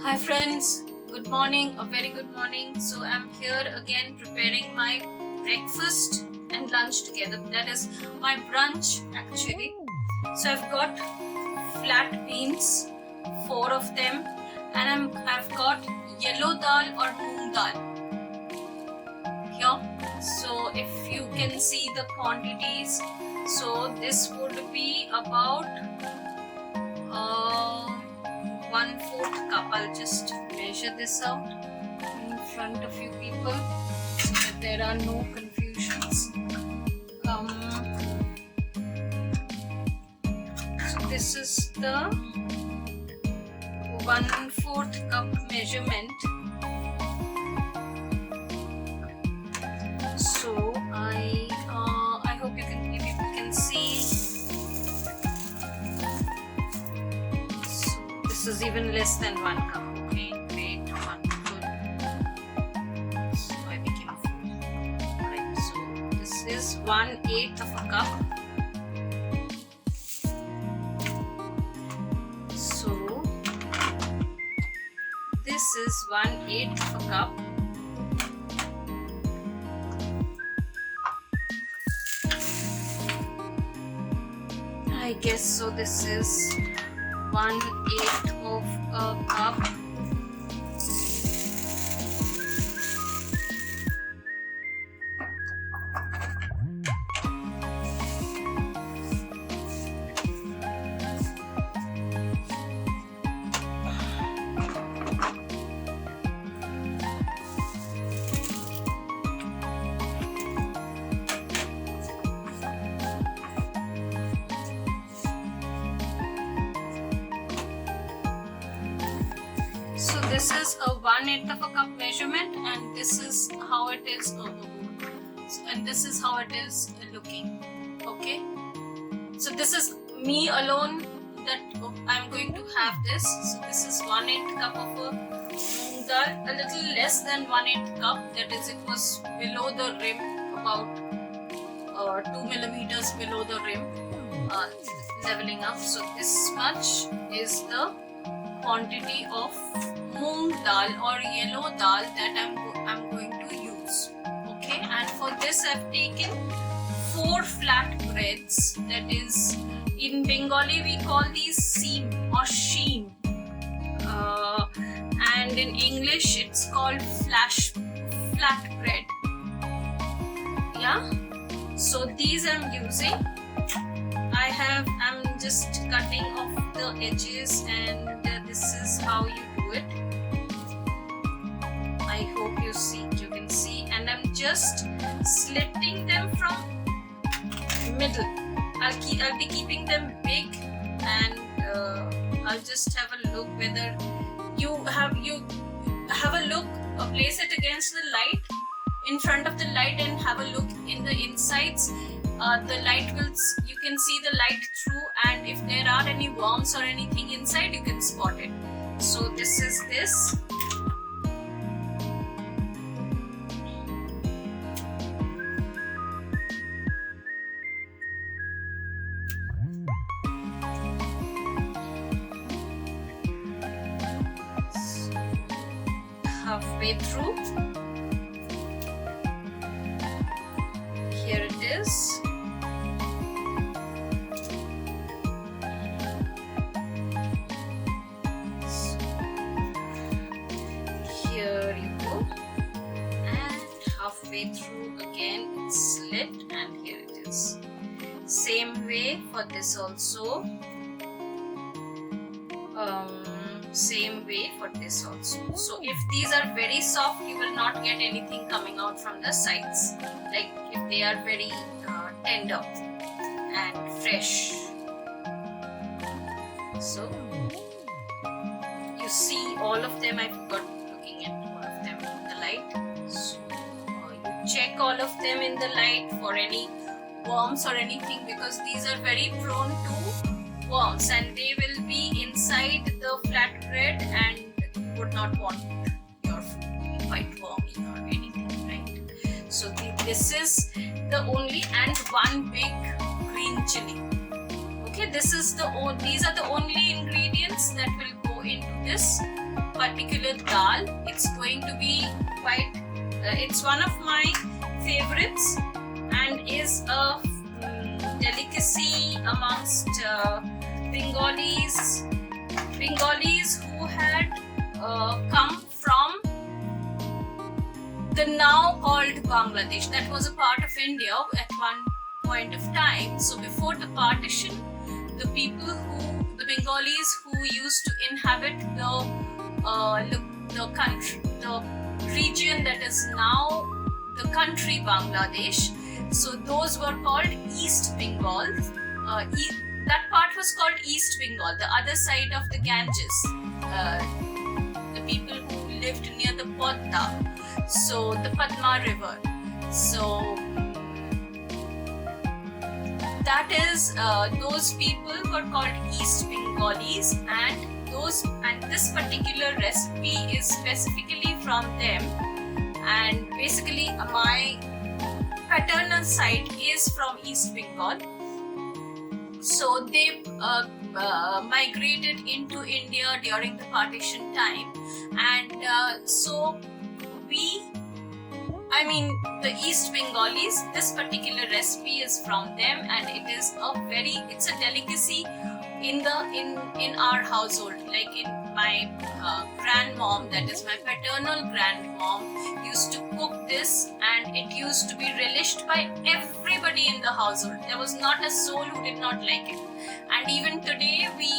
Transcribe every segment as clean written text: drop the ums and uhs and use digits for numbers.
Hi friends, good morning, a very good morning. So I'm here again preparing my breakfast and lunch together. That is my brunch actually. So I've got flat beans, 4 of them, and I've got yellow dal or moong dal here. So if you can see the quantities, so this would be about 1/4 cup. I'll just measure this out in front of you people so that there are no confusions. So this is the 1/4 cup measurement. So I hope you can see. This is even less than 1 cup. Okay, great, wonderful. So I became full. Right, so this is 1/8 of a cup. So this is 1/8 of a cup. I guess so. This is 1/8 of a cup. So this is a 1/8 of a cup measurement, and this is how it is, and this is how it is looking. Okay, so this is me alone that I'm going to have this. So this is 1/8 cup of a moong dal, a little less than 1/8 cup. That is, it was below the rim, about 2 millimeters below the rim, leveling up. So this much is the quantity of moong dal or yellow dal that I'm going to use. Okay, and for this I've taken 4 flat breads. That is, in Bengali we call these seam or sheen, and in English it's called flat bread. Yeah, so these I'm using. I'm just cutting off the edges, and this is how you do it. I hope you can see, and I'm just slitting them from middle. I'll be keeping them big, and I'll just have a look whether you have a look. Place it against the light, in front of the light, and have a look in the insides. The light you can see the light through, and if there are any worms or anything inside, you can spot it. So this is this. Halfway through. Here it is. Here you go, and halfway through again it's slit, and here it is. Same way for this also. Same way for this also. So if these are very soft, you will not get anything coming out from the sides, like if they are very tender and fresh. So you see all of them. I forgot looking at all of them in the light. So you check all of them in the light for any worms or anything, because these are very prone to worms, and they will be inside the flat bread, and you would not want your food to be quite wormy or anything, right? So this is the only, and 1 big green chili. Okay, these are the only ingredients that will go into this. particular dal. It's going to be quite, it's one of my favorites and is a delicacy amongst Bengalis who had come from the now called Bangladesh. That was a part of India at one point of time. So before the partition, the Bengalis who used to inhabit the country, the region that is now the country Bangladesh, so those were called East Bengal. That part was called East Bengal, the other side of the Ganges. The people who lived near the Padma, so the Padma river. So that is those people were called East Bengalis, and this particular recipe is specifically from them. And basically my paternal side is from East Bengal. So they migrated into India during the partition time, and so the East Bengalis, this particular recipe is from them, and it's a delicacy in our household. Like in my grandmom, that is my paternal grandmom, used to cook this, and it used to be relished by everybody in the household. There was not a soul who did not like it, and even today we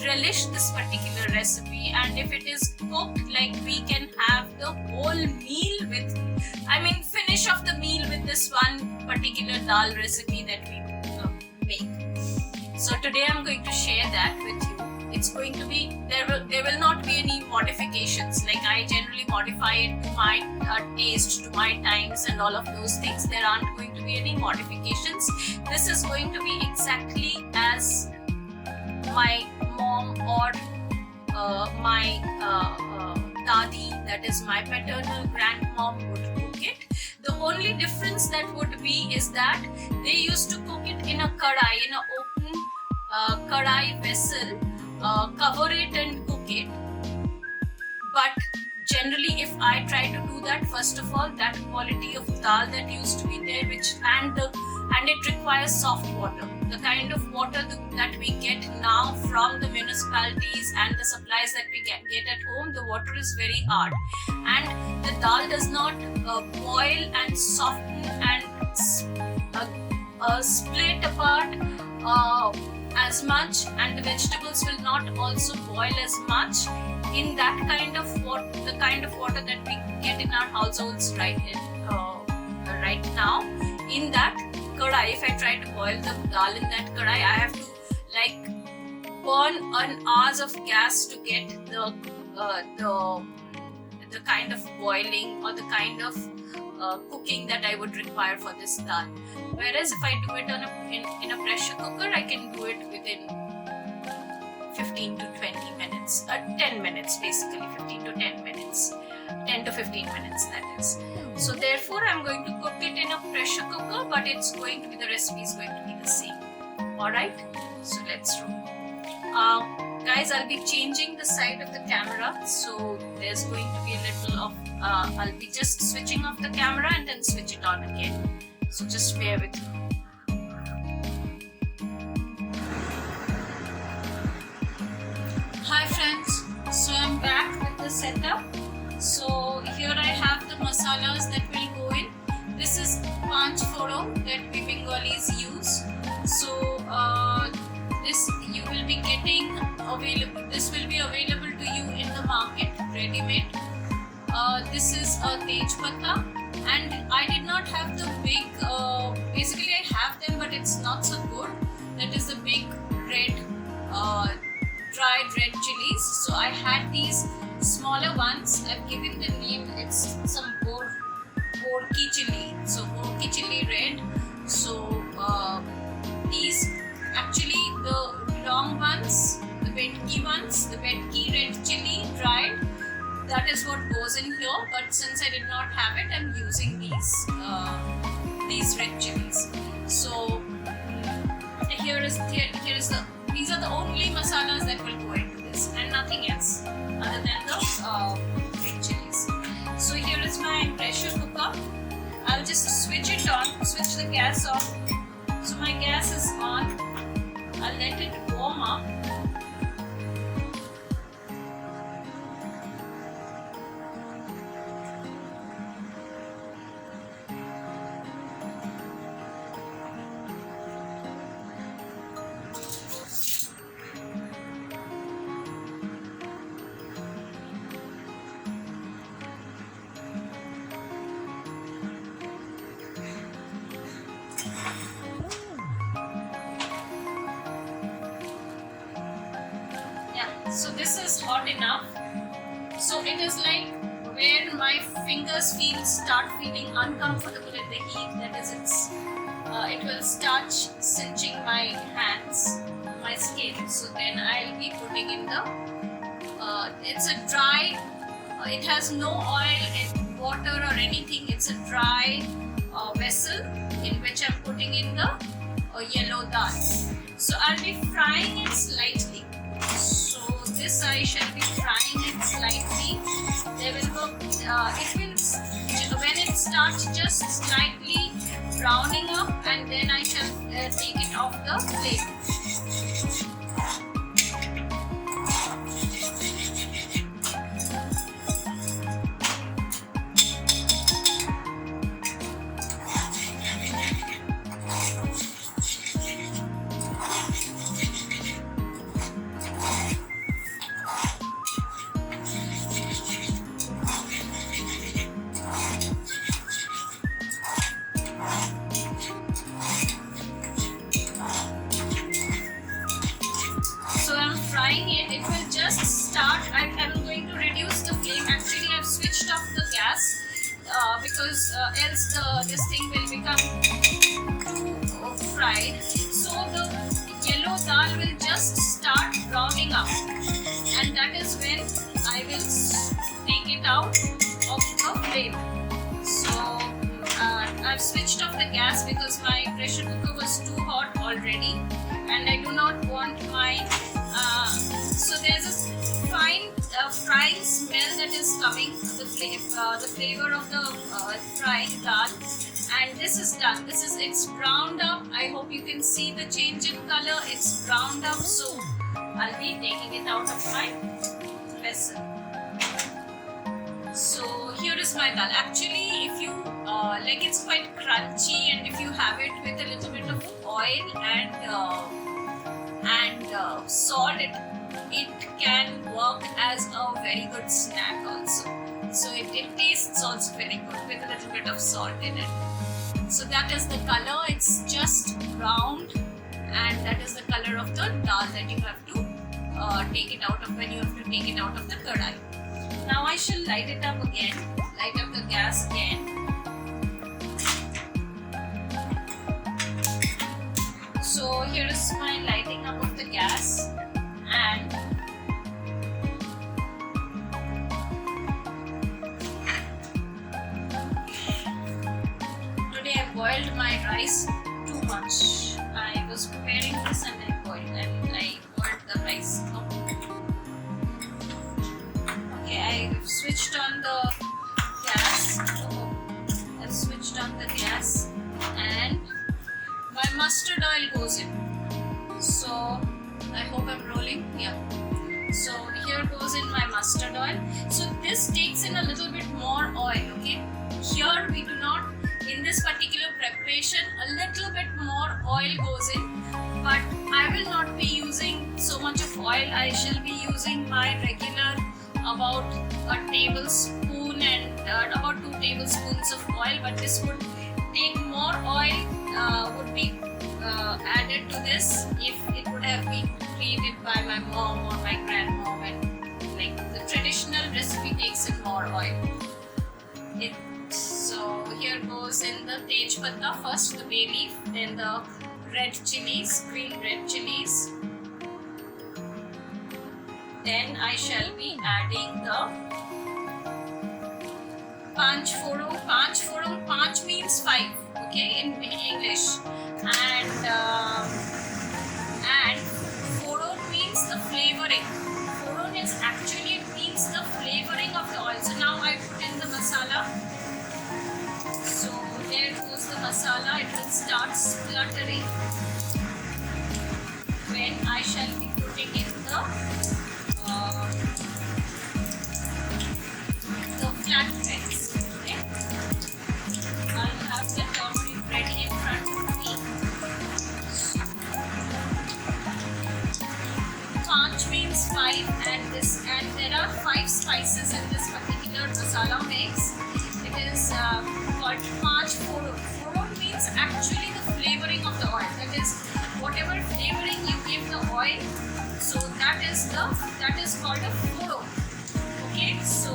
relish this particular recipe. And if it is cooked, like, we can have the whole meal with, finish off the meal with this one particular dal recipe that we make. So today I'm going to share that with you. It's going to be, there will not be any modifications. Like, I generally modify it to my taste, to my times and all of those things. There aren't going to be any modifications. This is going to be exactly as my mom or my dadi, that is my paternal grandmom, would cook it. The only difference that would be is that they used to cook it in a karai, in an open karai vessel, cover it and cook it. But generally, if I try to do that, first of all, that quality of dal that used to be there, and it requires soft water. The kind of water that we get now from the municipalities and the supplies that we get at home, the water is very hard, and the dal does not boil and soften and split apart as much, and the vegetables will not also boil as much in that kind of water, the kind of water that we get in our households right now. In that kadai, if I try to boil the dal in that kadai, I have to burn an hours of gas to get the kind of boiling or the kind of cooking that I would require for this dal. Whereas if I do it in a pressure cooker, I can do it within 15 to 20 minutes, 10 minutes basically, 15 to 10 minutes, 10 to 15 minutes, that is. So therefore I'm going to cook it in a pressure cooker, but the recipe is going to be the same. Alright, so let's roll. Guys, I'll be changing the side of the camera, so there's going to be a little of, I'll be just switching off the camera and then switch it on again. So just bear with me. Hi friends, so I'm back with the setup. So here I have the masalas that will go in. This is panch phoro that we Bengalis use. So this you will be getting available. This will be available to you in the market, ready-made. This is a tej pata, and I did not have the big. Basically, I have them, but it's not so good. That is the big red, dried red chilies. So I had these smaller ones. I've given the name. It's some borki chili. So borki chili red. So these actually the long ones, the vetki ones, the vetki red chili dried. That is what goes in here. But since I did not have it, I'm using these red chilies. So these are the only masalas that will go into this, and nothing else other than the it on, switch the gas off. So my gas is on. I'll let it warm up. So this is hot enough. So it is like where my fingers start feeling uncomfortable in the heat. That is, it will start cinching my hands, my skin. So then I'll be putting in the. It's a dry. It has no oil and water or anything. It's a dry vessel in which I'm putting in the yellow dal. So I'll be frying it slightly. This I shall be frying it slightly. They will go. When it starts just slightly browning up, and then I shall take it off the flame. It will just start. I'm going to reduce the flame. Actually, I've switched off the gas because else this thing will become too fried. So the yellow dal will just start browning up, and that is when I will take it out of the flame. So I've switched off the gas because my pressure cooker was too hot already, and I do not want my so there's a fine frying smell that is coming, the flavor of the fried dal, and this is done. It's browned up. I hope you can see the change in color. It's browned up, so I'll be taking it out of my vessel. So here is my dal. Actually, if you like, it's quite crunchy, and if you have it with a little bit of oil and salt, it can work as a very good snack also. So it tastes also very good with a little bit of salt in it. So that is the color. It's just browned, and that is the color of the dal that you have to take it out of when you have to take it out of the kadai. Now I shall light it up again. Light up the gas again. So here is my lighting up of the gas, and today I boiled my rice too much. I was preparing this and I boiled the rice. Okay, I switched on the gas. I've switched on the gas, and my mustard oil goes in. So I hope I'm rolling. Yeah. So here goes in my mustard oil. So this takes in a little bit more oil. Okay. Here we do not. In this particular preparation, a little bit more oil goes in, but I will not be using so much of oil. I shall be using my regular about a tablespoon and about 2 tablespoons of oil, but this would take more oil. Would be added to this if it would have been created by my mom or my grandmom, and like the traditional recipe takes in more oil. So here goes in the tej patta first, the bay leaf, then the red chilies, green red chilies. Then I shall be adding the panch foram. Panch foram, panch means 5. Okay, in English, and foron means the flavoring. Foron is actually, it means the flavoring of the oil. So now I put in the masala. So there goes the masala, it will start spluttering when I shall be putting in the flat breads. Okay? I'll have the turmeric ready in front of me. Panch means 5, and there are 5 spices in this particular masala mix. It is called Panch Foron. Foron means actually the flavoring of the oil. That is, whatever flavoring you give the oil, so that is called a foron. Okay, so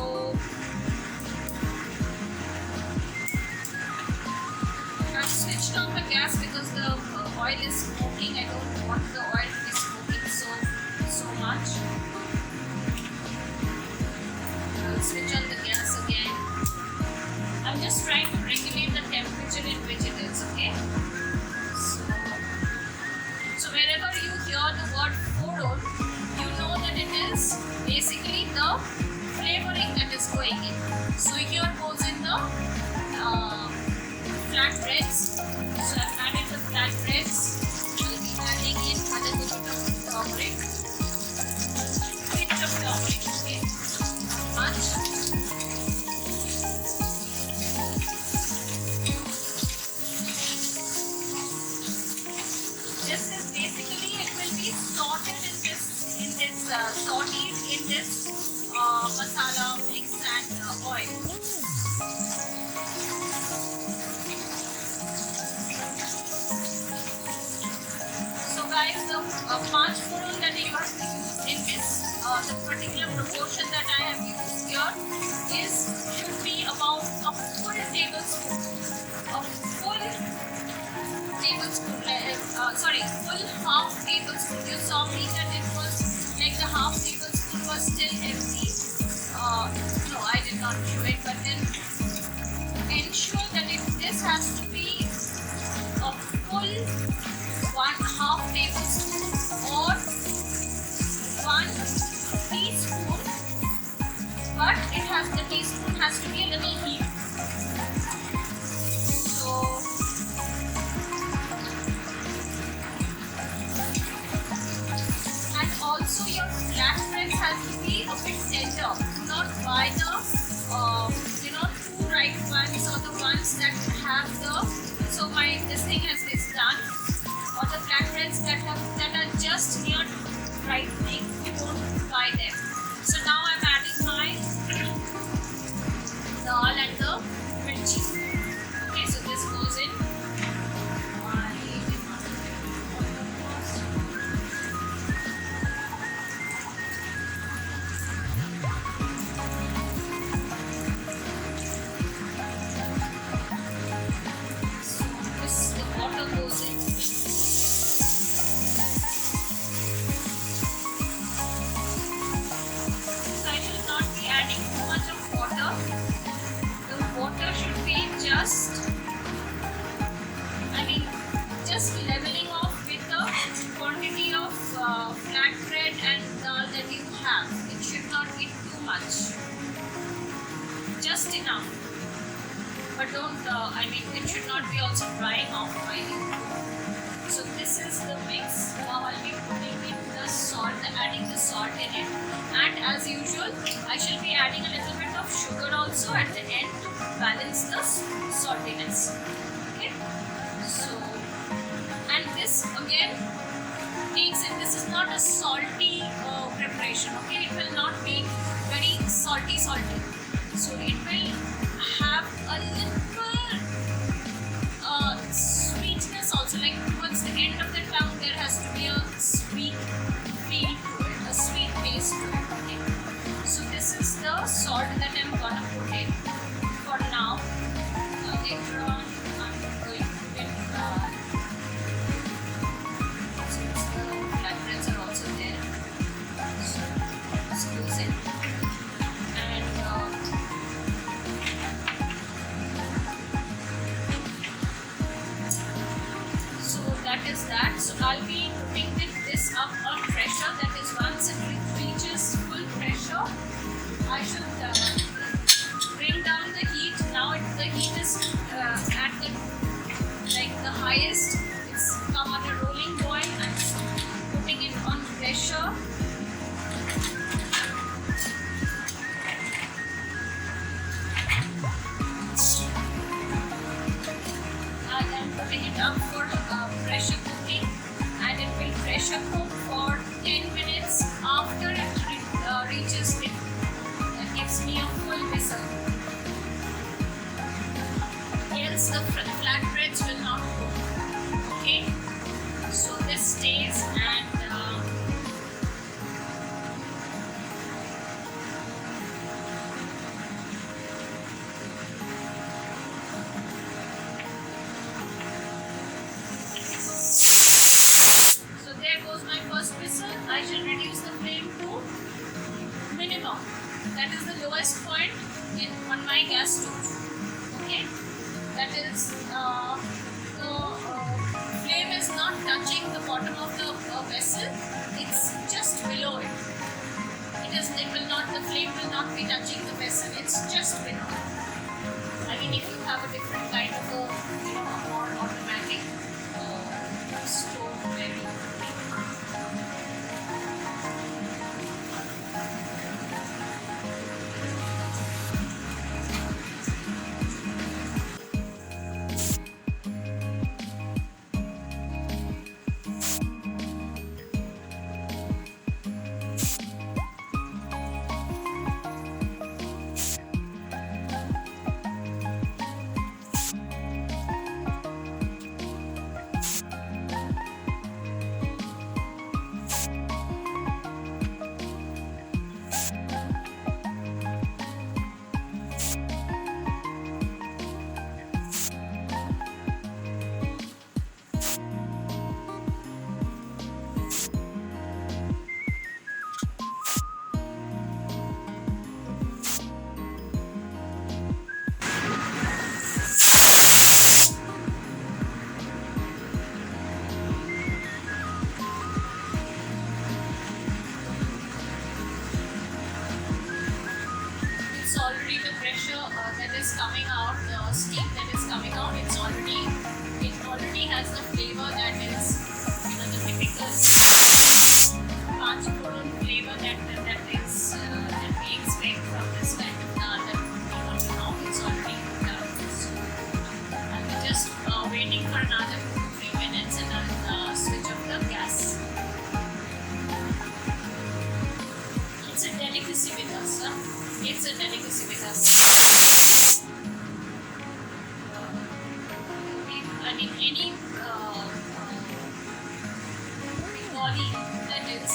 I've switched on the gas because the oil is smoking. I don't want the oil to be smoking so much. I'll switch on the gas again. I'm just trying to regulate the temperature in which it is. Okay. So wherever you hear the word foron, you know that it is basically the flavoring that is going in. So here goes in the flatbreads. So I've added the flatbreads. I'll be adding in a little bit of turmeric. Pinch of turmeric, okay? Not much. This is basically, it will be sorted sauteed in this masala mix and oil. So guys, the Panch Foron that you have to use in this, the particular proportion that I have used here should be about a full tablespoon. Full half tablespoon. You saw me that it was like the half tablespoon was still empty. No, I did not do it, but then ensure that this has to be a full 1/2 tablespoon or 1 teaspoon, but the teaspoon has to be a little heat. Also, your flatbreads has to be a bit tender. Do not buy the too ripe ones or the ones that have this thing is done, or the flatbreads that are just near ripening. You won't buy them. So now I'm adding my dal and the mirchi. Okay, so this goes in. Just leveling off with the quantity of flatbread and dal that you have. It should not be too much. Just enough. But it should not be also drying off by you. So this is the mix. Now I'll be putting in the salt, adding the salt in it. And as usual, I shall be adding a little bit of sugar also at the end to balance the saltiness. Okay. So, and this again takes it. This is not a salty preparation. Okay, it will not be very salty. So it will have a little sweetness also. Like towards the end of the tongue, there has to be a sweet feel to it, a sweet taste to it. Okay. So this is the salt that I'm gonna put in for now. Later on, I'm going to get since the flatbreads are also there. So this goes in, and so that is that. So I'll be putting this up on pressure. That is, once it reaches full pressure, I should bring down the heat. Now the heat is at the highest. It's come on a rolling boil and putting it on pressure. And putting it up for pressure cooking, and it will pressure cook for 10 minutes. After it reaches it gives me a full whistle. Else the flatbreads will not cook. Okay, so this stays and so there goes my first whistle. I shall reduce the flame to minimum. That is the lowest point on my gas stove. Okay, that is the flame is not touching the bottom of the vessel. It's just below it. The flame will not be touching the vessel. It's just below. I mean, if you have a different kind of a more automatic stove where you that is coming out, the steam that is coming out, it already has the flavor that is, the typical Panchphoron flavor that we expect from this kind of dal that we do now. It's already done. So I'm just waiting for another 2-3 minutes and I'll switch off the gas. It's a delicacy with us, huh? It's a delicacy with us. I mean, any Bengali, that is,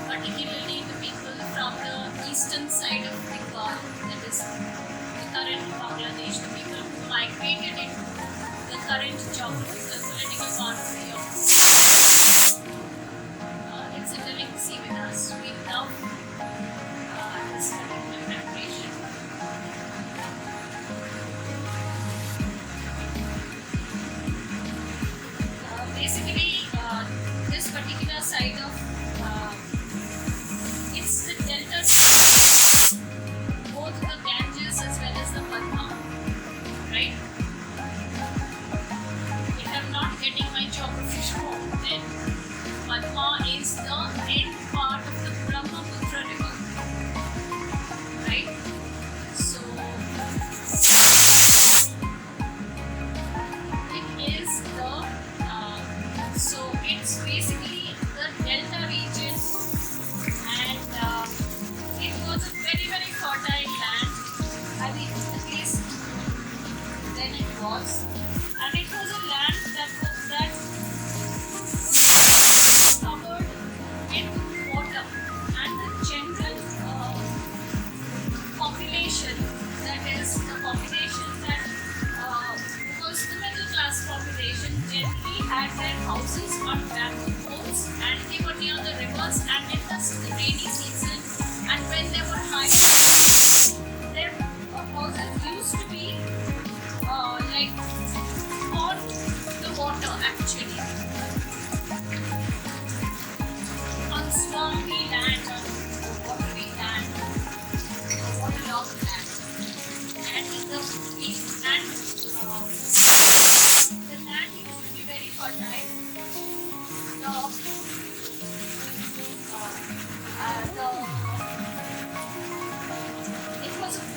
particularly the people from the eastern side of Bengal, that is the current Bangladesh, the people who migrated into the current geographical, political boundary of it's a delicacy with us. We love this particular preparation. Basically, this particular side of it's the delta, both the Ganges as well as the Padma, right? If I'm not getting my geography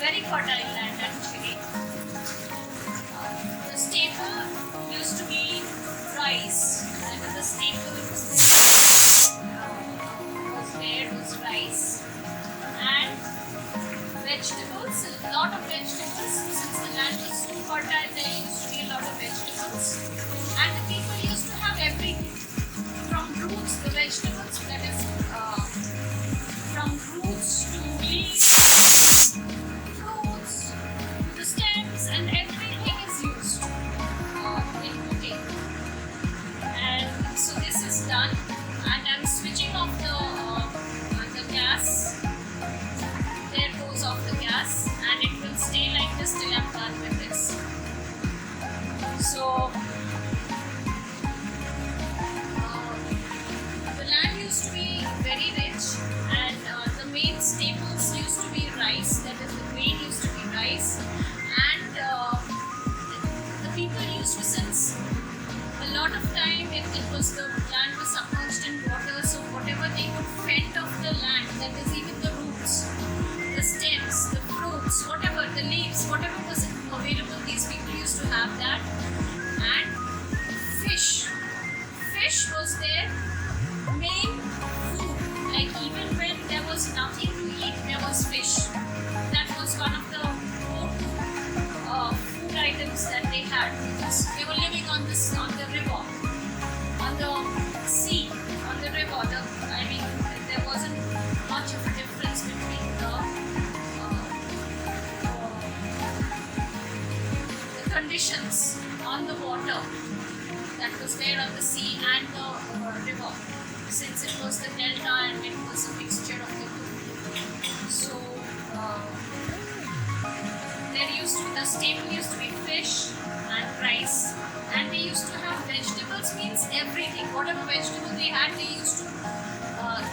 very fertile land actually. The staple used to be rice. And the staple was there was rice and vegetables. A lot of vegetables. Since the land was so fertile, there used to be a lot of vegetables. And the people used to have everything. From roots, the vegetables, that is from roots to leaves, fruits, the stems, and everything is used in cooking. And so this is done, and I'm switching off the gas. There goes off the gas, and it will stay like this till I'm done with this. So the land used to be very rich, and the main staples used to be rice. That is, the grain used to be rice, and the people used to, since a lot of time it was the land was submerged in water, so whatever they could fend off the land, that is even the roots, the stems, the fruits, whatever, the leaves, whatever was available, these people used to have that. And fish was their main food. Like even when there was nothing to eat, there was fish. That was one of the food items that they had, because they were living on the river, on the sea, on the river. I mean, there wasn't much of a difference between the conditions on the water that was there on the sea and the river, since it was the delta and it was a mixture of the two. So the staple used to be fish and rice, and they used to have vegetables, means everything. Whatever vegetable they had, they used to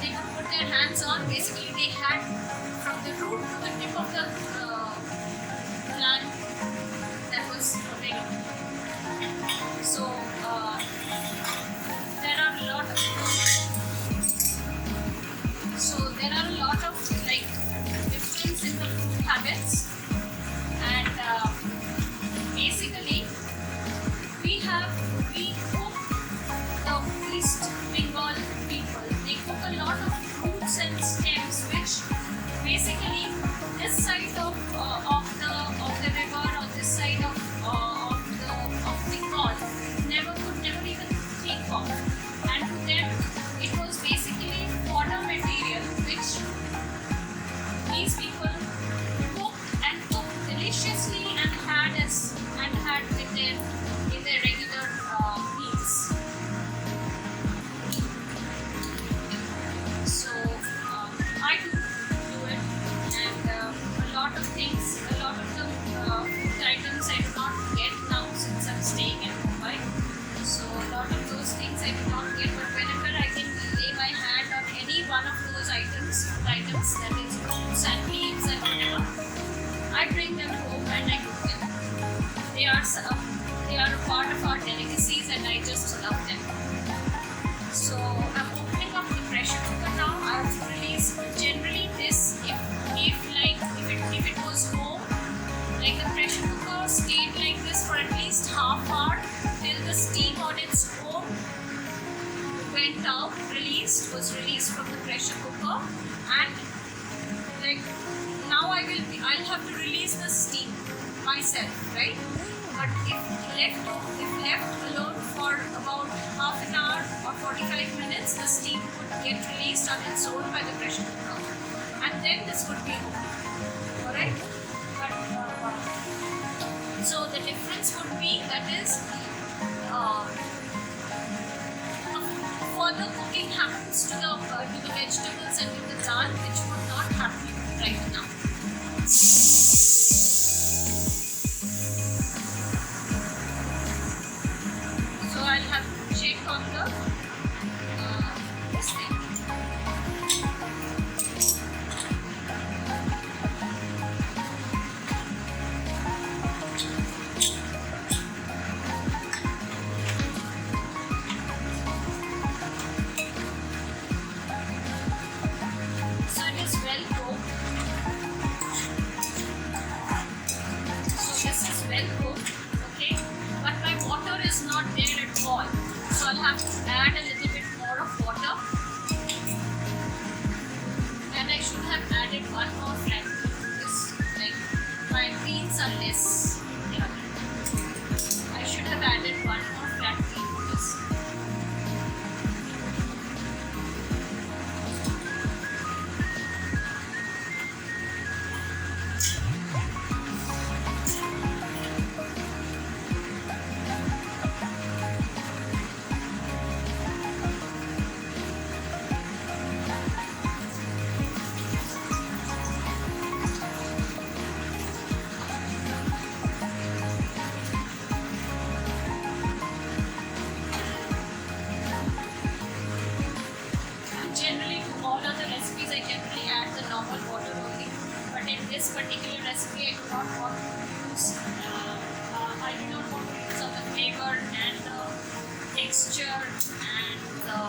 they could put their hands on. Basically, they had from the root to the tip of the plant that was available. So there are a lot of like difference in the food habits, and basically we cook the East Bengal people. They cook a lot of fruits and stems, which basically this side of the river or this side of Bengal could never even think of. And to them, it was basically fodder material, which these people cooked deliciously and had with them in their regular meals. So I do it, and a lot of the food items I do not get now since I'm staying in Mumbai. So a lot of those things I do not get, but whenever I can lay my hand on any one of those food items, that is fruits and leaves and whatever, I bring them home and I cook them. They are a part of our delicacies, and I just love them. So I'm opening up the pressure cooker now. I have to release generally this if it was home, like the pressure cooker stayed like this for at least half hour till the steam on its own went out, was released from the pressure cooker, and like now I'll have to release the steam myself, right? But if left alone for about half an hour or 45 minutes, the steam would get released on its own by the pressure cooker, and then this would be home. Alright? But so the difference would be, that is further cooking happens to the vegetables and to the dal, which would not happen right now. So I'll have to check on this thing. So it is added one more flat bean to this. Like my beans are less. Yeah, I should have added one more flat bean to this. Generally, to all other recipes, I generally add the normal water only. But in this particular recipe, I do not want to use. I do not want to use all the flavor and the texture and the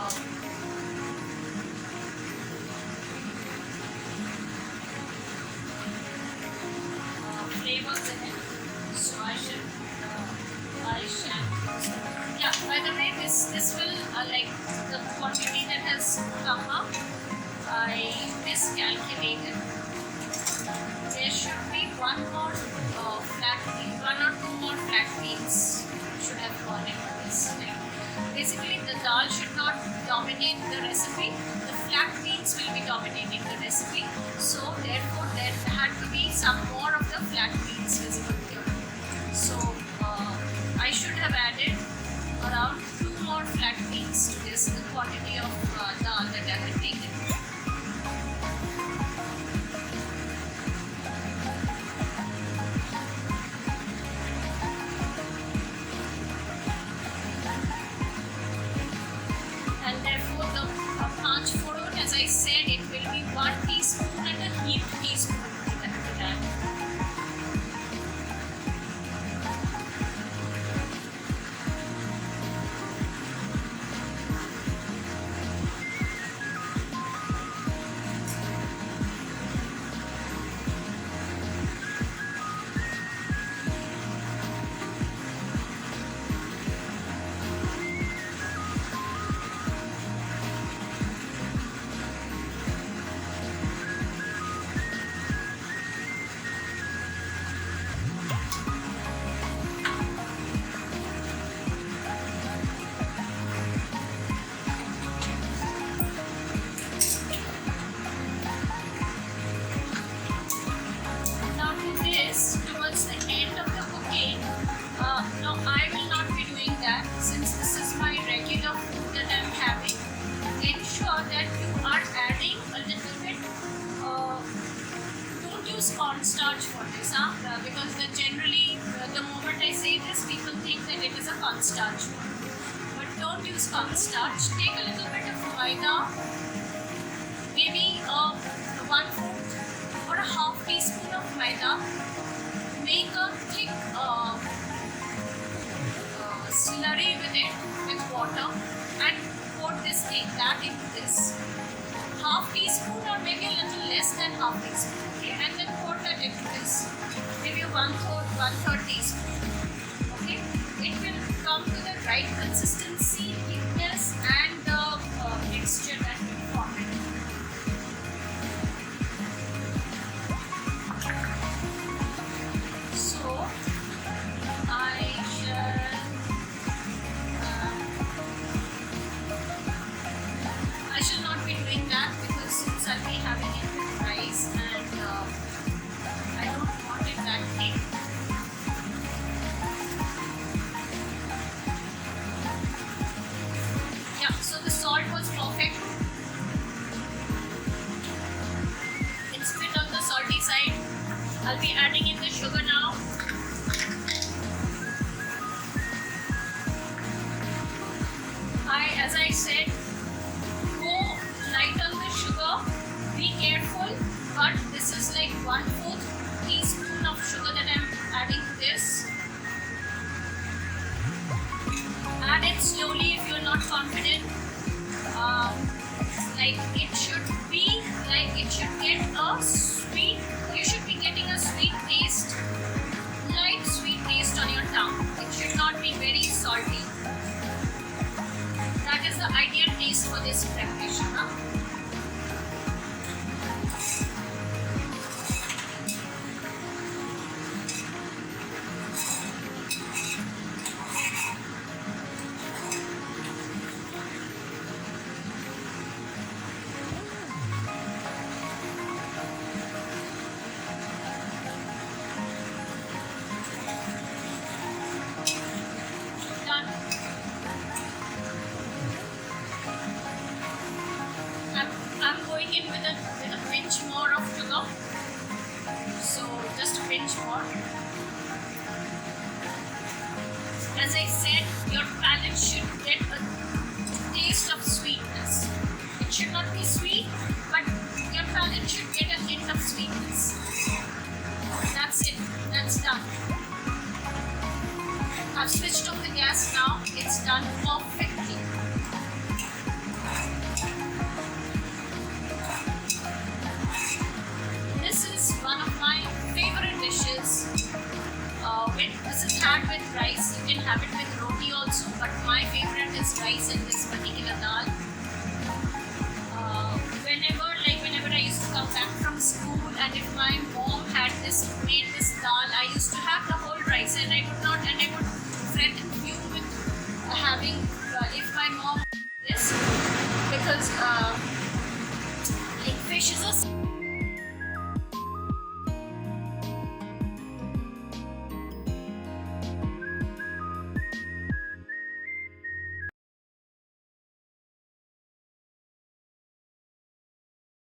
flavors in it. So I should. Yeah. By the way, this will like the quantity that has come up. I miscalculated. There should be one or two more flat beans should have gone into this. Like, basically, the dal should not dominate the recipe. The flat beans will be dominating the recipe. So therefore, there had to be some more of the flat beans visible here. So I should have added around 2 more flat beans to this, the quantity of dal that I had taken. And therefore the panch foron, as I said, it will be 1 teaspoon and a heaped teaspoon to that. Towards the end of the cooking, now I will not be doing that since this is my regular food that I am having. Ensure that you are adding a little bit, don't use cornstarch for this, because generally the moment I say this, people think that it is a cornstarch one. But don't use cornstarch. Take a little bit of maida, maybe 1/4 or a half teaspoon of maida. Make a thick slurry with it, with water, and pour that into this. Half teaspoon or maybe a little less than half teaspoon, okay? And then pour that into this. Maybe 1/3 teaspoon, okay? It will come to the right consistency, thickness, and the texture that will form it. I shall not be doing that because since I'll be having it with rice and I don't want it that thick. Yeah, so the salt was perfect. It's a bit on the salty side. I'll be adding in the sugar now. As I said, go light on the sugar, be careful, but this is like 1/4 teaspoon of sugar that I'm adding to this. Add it slowly if you're not confident. It should get a sweet, you should be getting a sweet taste, light sweet taste on your tongue. It should not be very salty. That is the ideal taste for this preparation. much more. As I said, your palate should get a taste of sweetness. It should not be sweet, but your palate should get a hint of sweetness. That's it. That's done. I've switched off the gas now. It's done perfectly. This is one of my favorite dishes. This is had with rice. You can have it with roti also, but my favorite is rice in this particular dal. Whenever I used to come back from school, and if my mom had made this dal, I used to have the whole rice, and I would fret and fume with having if my mom this, because like fish is a